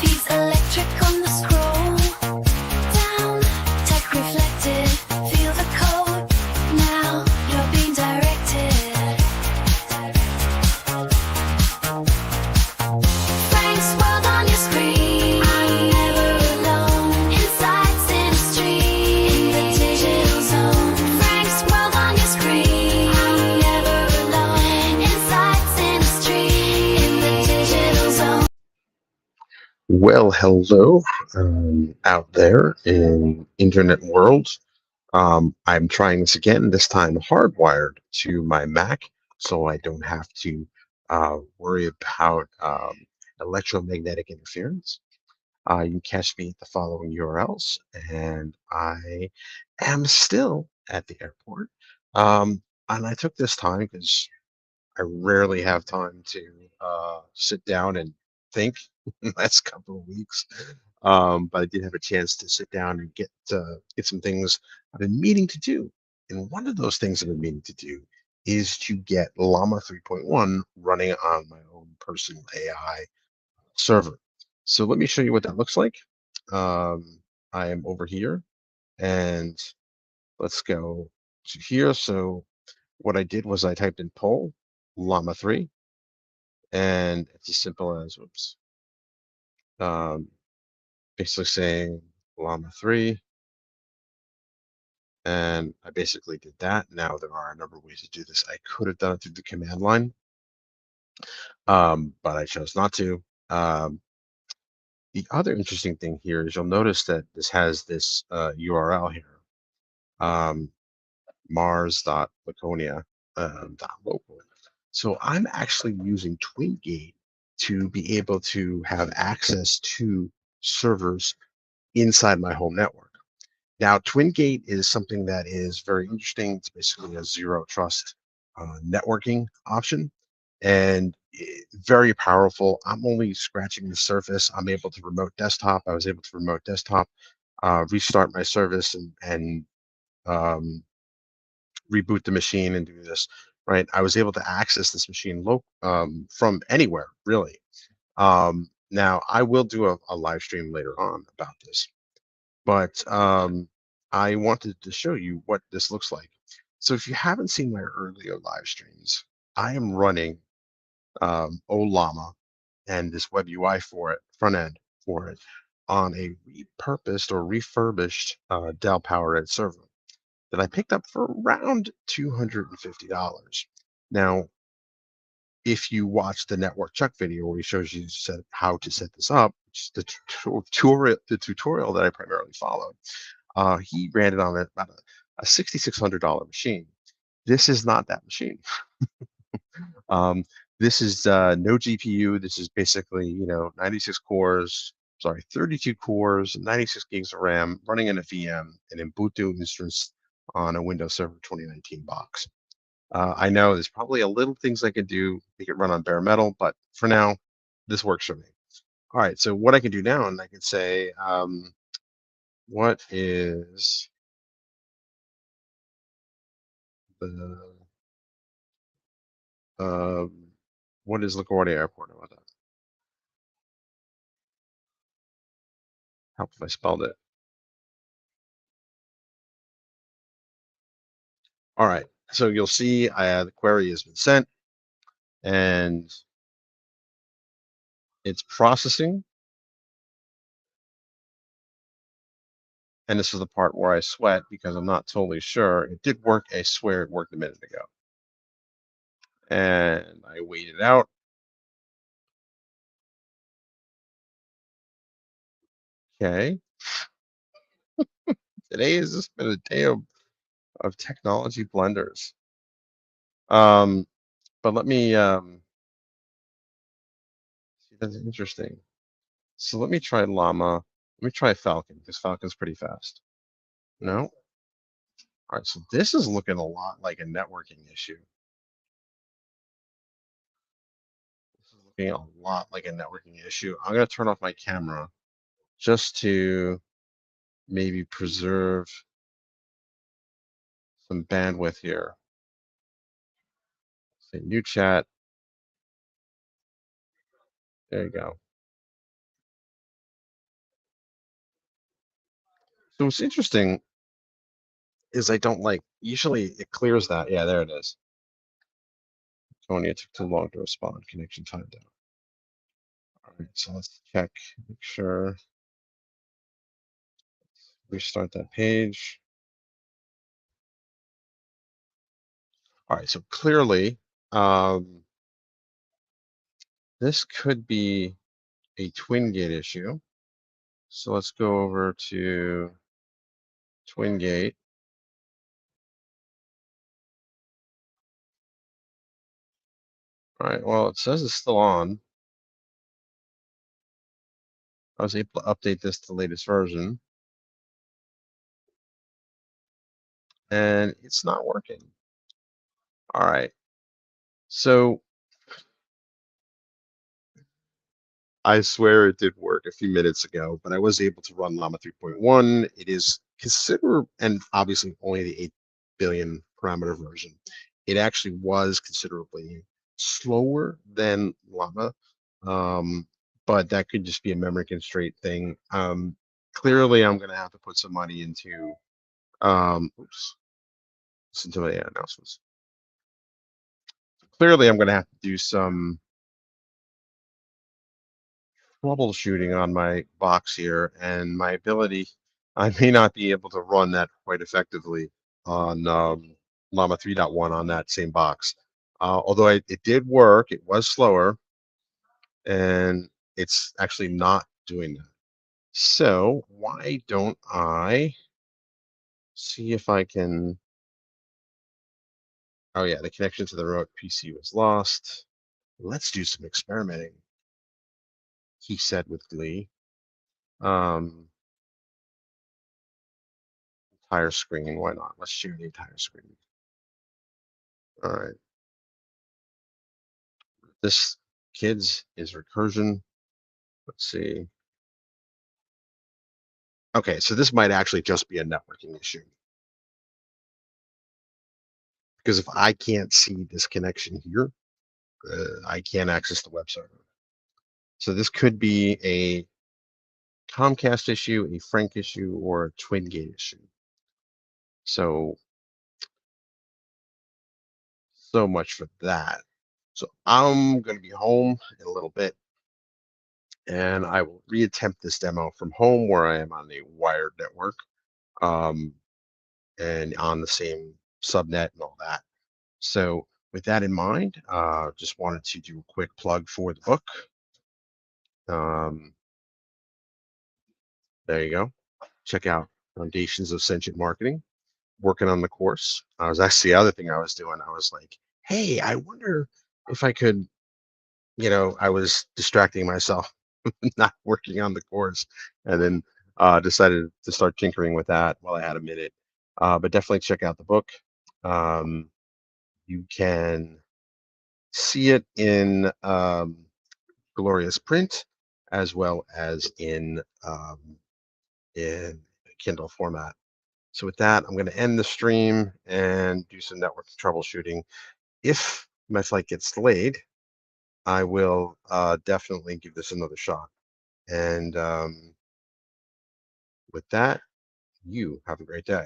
feeds electric on the scroll. Down, tech reflected, feel the code. Now you're being directed. Frank's world on your screen. I'm never alone. Insights in a stream. In the digital zone. Frank's world on your screen. I'm never alone. Insights in a stream. In the digital zone. Well, hello out there in internet world. I'm trying this again, this time hardwired to my Mac, so I don't have to worry about electromagnetic interference. You can catch me at the following URLs, and I am still at the airport. And I took this time because I rarely have time to sit down and think the last couple of weeks. But I did have a chance to sit down and get some things I've been meaning to do. And one of those things I've been meaning to do is to get Llama 3.1 running on my own personal AI server. So let me show you what that looks like. I am over here, and let's go to here. So what I did was I typed in poll Llama 3, and it's as simple as, oops, um, basically saying Llama 3, and I basically did that. Now there are a number of ways to do this. I could have done it through the command line, but I chose not to. The other interesting thing here is you'll notice that this has this URL here, um, mars.laconia .local. So I'm actually using Twingate to be able to have access to servers inside my home network. Now, Twingate is something that is very interesting. It's basically a zero trust networking option, and very powerful. I'm only scratching the surface. I'm able to remote desktop. I was able to remote desktop, restart my service, and um, reboot the machine and do this. Right, I was able to access this machine from anywhere, really. Now, I will do a live stream later on about this, but I wanted to show you what this looks like. So if you haven't seen my earlier live streams, I am running Llama and this web UI for it, front end for it, on a repurposed or refurbished Dell PowerEdge server that I picked up for around $250. Now, if you watch the Network Chuck video where he shows you how to set this up, which is the tutorial that I primarily followed, he ran it on about a $6,600 machine. This is not that machine. Um, this is no GPU. This is basically, 96 cores, sorry, 32 cores, 96 gigs of RAM, running in a VM, and in Ubuntu instance on a Windows Server 2019 box. I know there's probably a little things I could do, make it run on bare metal, but for now, this works for me. All right, so what I can do now, and I can say, what is the what is LaGuardia Airport? How about that? Help if I spelled it. All right, so you'll see the query has been sent, and it's processing. And this is the part where I sweat because I'm not totally sure. It did work. I swear it worked a minute ago. And I waited out. Okay. Today has just been a day of technology blunders. But let me see, that's interesting. So let me try Llama. Let me try Falcon because Falcon's pretty fast. No? All right, so this is looking a lot like a networking issue. This is looking a lot like a networking issue. I'm going to turn off my camera just to maybe preserve some bandwidth here. Say new chat. There you go. So what's interesting is I don't like, usually it clears that. Yeah, there it is. Tony, it took too long to respond. Connection timed out. All right, so let's check, make sure, restart that page. All right, so clearly, this could be a Twingate issue. So let's go over to Twingate. All right, well, it says it's still on. I was able to update this to the latest version, and it's not working. All right, so I swear it did work a few minutes ago, but I was able to run Llama 3.1. It is consider, and obviously only the 8 billion parameter version. It actually was considerably slower than Llama, but that could just be a memory constraint thing. Clearly, I'm going to have to put some money into, oops, listen to my announcements. Clearly, I'm going to have to do some troubleshooting on my box here, and my ability, I may not be able to run that quite effectively on Llama 3.1 on that same box. Although it did work, it was slower, and it's actually not doing that. So why don't I see if I can? Oh yeah, the connection to the remote PC was lost. Let's do some experimenting, he said with glee. Um, entire screen, why not? Let's share the entire screen. All right. This kids is recursion. Let's see. Okay, so this might actually just be a networking issue because if I can't see this connection here, I can't access the web server. So this could be a Comcast issue, a Frank issue, or a Twingate issue. So much for that. So I'm going to be home in a little bit, and I will reattempt this demo from home where I am on a wired network, and on the same subnet and all that. So with that in mind, just wanted to do a quick plug for the book. Um, there you go. Check out Foundations of Sentient Marketing. Working on the course. I was actually the other thing I was doing. I was like, hey, I wonder if I could, I was distracting myself, not working on the course, and then decided to start tinkering with that while I had a minute. But definitely check out the book. You can see it in glorious print as well as in Kindle format. So with that, I'm going to end the stream and do some network troubleshooting. If my flight gets delayed, I will definitely give this another shot. And with that, you have a great day.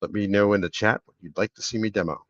Let me know in the chat what you'd like to see me demo.